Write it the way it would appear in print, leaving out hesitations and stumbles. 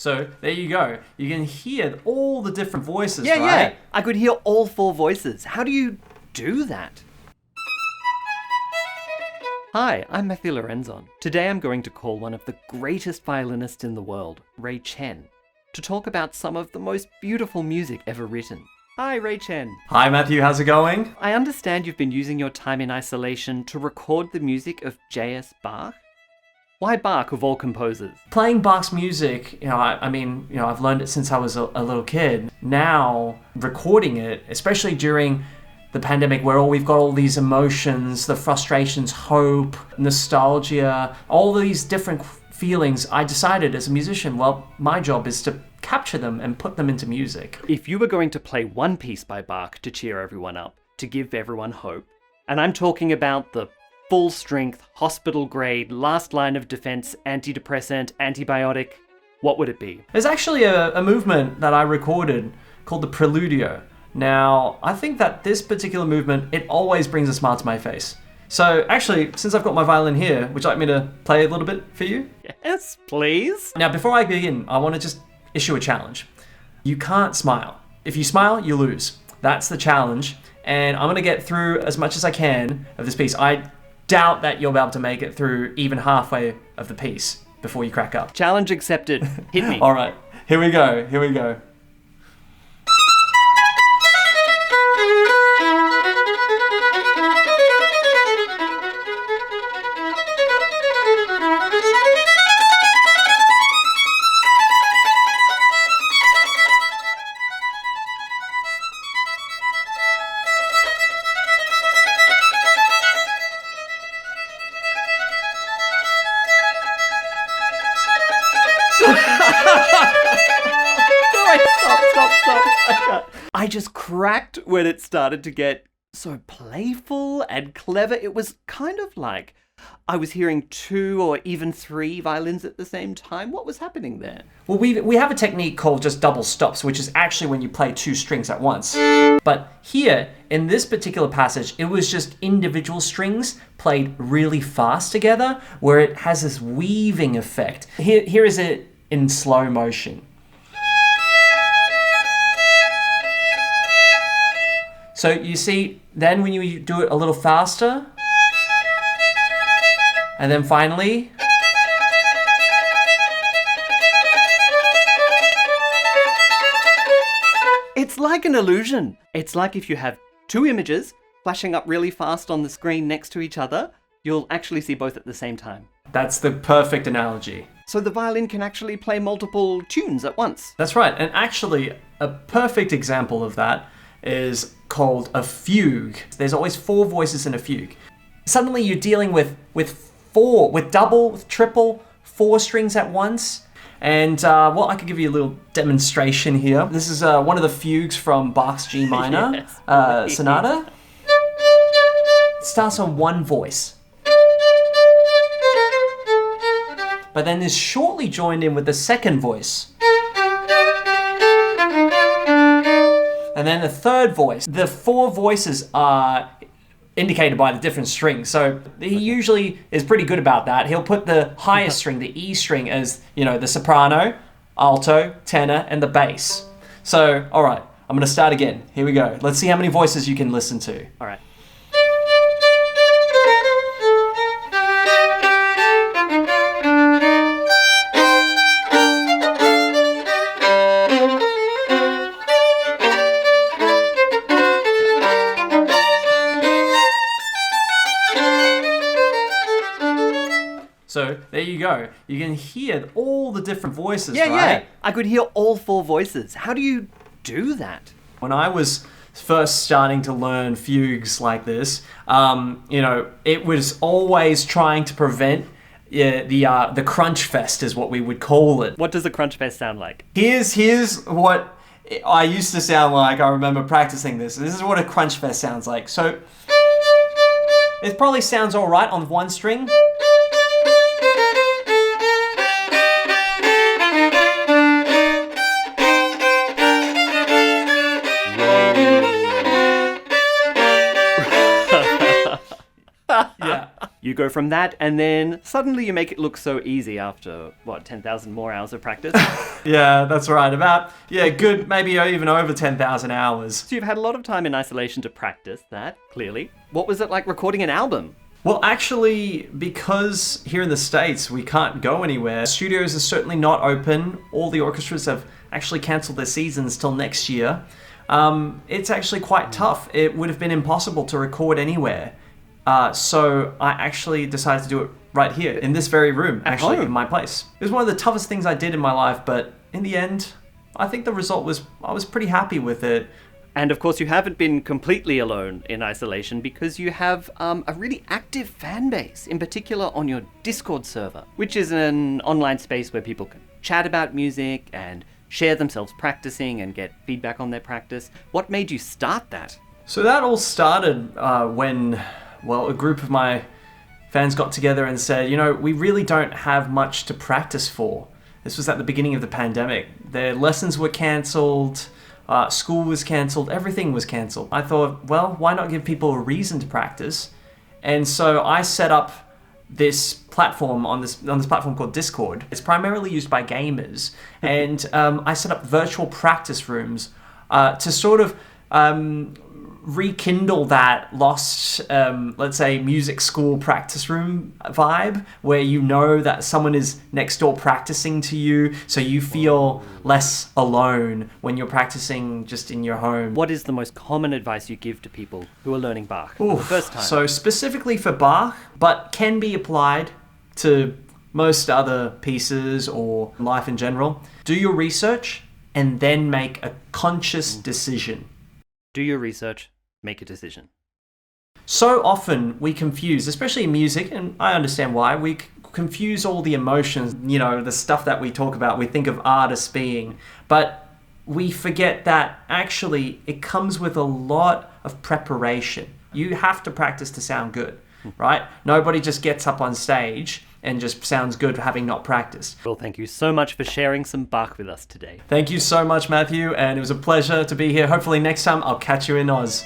So there you go. You can hear all the different voices, right? Yeah, I could hear all 4 voices. How do you do that? Hi, I'm Matthew Lorenzon. Today I'm going to call one of the greatest violinists in the world, Ray Chen, to talk about some of the most beautiful music ever written. Hi, Ray Chen. Hi, Matthew. How's it going? I understand you've been using your time in isolation to record the music of J.S. Bach. Why Bach of all composers? Playing Bach's music, I've learned it since I was a little kid. Now, recording it, especially during the pandemic where we've got all these emotions, the frustrations, hope, nostalgia, all these different feelings, I decided as a musician, well, my job is to capture them and put them into music. If you were going to play one piece by Bach to cheer everyone up, to give everyone hope, and I'm talking about the full-strength, hospital-grade, last line of defense, antidepressant, antibiotic, what would it be? There's actually a movement that I recorded called the Preludio. Now, I think that this particular movement, it always brings a smile to my face. So actually, since I've got my violin here, would you like me to play a little bit for you? Yes, please. Now, before I begin, I want to just issue a challenge. You can't smile. If you smile, you lose. That's the challenge. And I'm going to get through as much as I can of this piece. I doubt that you'll be able to make it through even halfway of the piece before you crack up. Challenge accepted. Hit me. All right, here we go. Stop. I just cracked when it started to get so playful and clever. It was kind of like I was hearing 2 or even 3 violins at the same time. What was happening there? Well, we have a technique called just double stops, which is actually when you play 2 strings at once. But here, in this particular passage, it was just individual strings played really fast together, where it has this weaving effect. Here is it in slow motion. So you see, then when you do it a little faster, and then finally, it's like an illusion. It's like if you have 2 images flashing up really fast on the screen next to each other, you'll actually see both at the same time. That's the perfect analogy. So the violin can actually play multiple tunes at once. That's right. And actually, a perfect example of that is called a fugue. There's always 4 voices in a fugue. Suddenly you're dealing with double, with triple, 4 strings at once. And I could give you a little demonstration here. This is one of the fugues from Bach's G minor sonata. It starts on 1 voice. But then is shortly joined in with the 2nd voice. And then the 3rd voice. The 4 voices are indicated by the different strings. So he usually is pretty good about that. He'll put the highest string, the E string, as, the soprano, alto, tenor, and the bass. So, all right, I'm going to start again. Here we go. Let's see how many voices you can listen to. All right. So there you go. You can hear all the different voices, right? Yeah. I could hear all 4 voices. How do you do that? When I was first starting to learn fugues like this, it was always trying to prevent the crunch fest is what we would call it. What does a crunch fest sound like? Here's what I used to sound like. I remember practicing this. This is what a crunch fest sounds like. So it probably sounds all right on 1 string. You go from that, and then suddenly you make it look so easy after, 10,000 more hours of practice? Yeah, that's right. Good, maybe even over 10,000 hours. So you've had a lot of time in isolation to practice that, clearly. What was it like recording an album? Well, actually, because here in the States we can't go anywhere, studios are certainly not open. All the orchestras have actually cancelled their seasons till next year. It's actually quite tough. It would have been impossible to record anywhere. So I actually decided to do it right here, in this very room, actually, in my place. It was one of the toughest things I did in my life, but in the end, I think the result was, I was pretty happy with it. And of course, you haven't been completely alone in isolation because you have a really active fan base, in particular on your Discord server, which is an online space where people can chat about music and share themselves practicing and get feedback on their practice. What made you start that? So that all started when, a group of my fans got together and said, we really don't have much to practice for. This was at the beginning of the pandemic. Their lessons were cancelled. School was cancelled, everything was cancelled. I thought, why not give people a reason to practice? And so I set up this platform on this platform called Discord. It's primarily used by gamers, and I set up virtual practice rooms to sort of rekindle that lost, let's say, music school practice room vibe, where that someone is next door practicing to you, so you feel less alone when you're practicing just in your home. What is the most common advice you give to people who are learning Bach for the first time? So specifically for Bach, but can be applied to most other pieces or life in general. Do your research and then make a conscious decision. Do your research, make a decision. So often we confuse, especially in music, and I understand why, we confuse all the emotions, the stuff that we talk about, we think of artists being, but we forget that actually it comes with a lot of preparation. You have to practice to sound good, right? Nobody just gets up on stage and just sounds good having not practiced. Well, thank you so much for sharing some Bach with us today. Thank you so much, Matthew, and it was a pleasure to be here. Hopefully next time I'll catch you in Oz.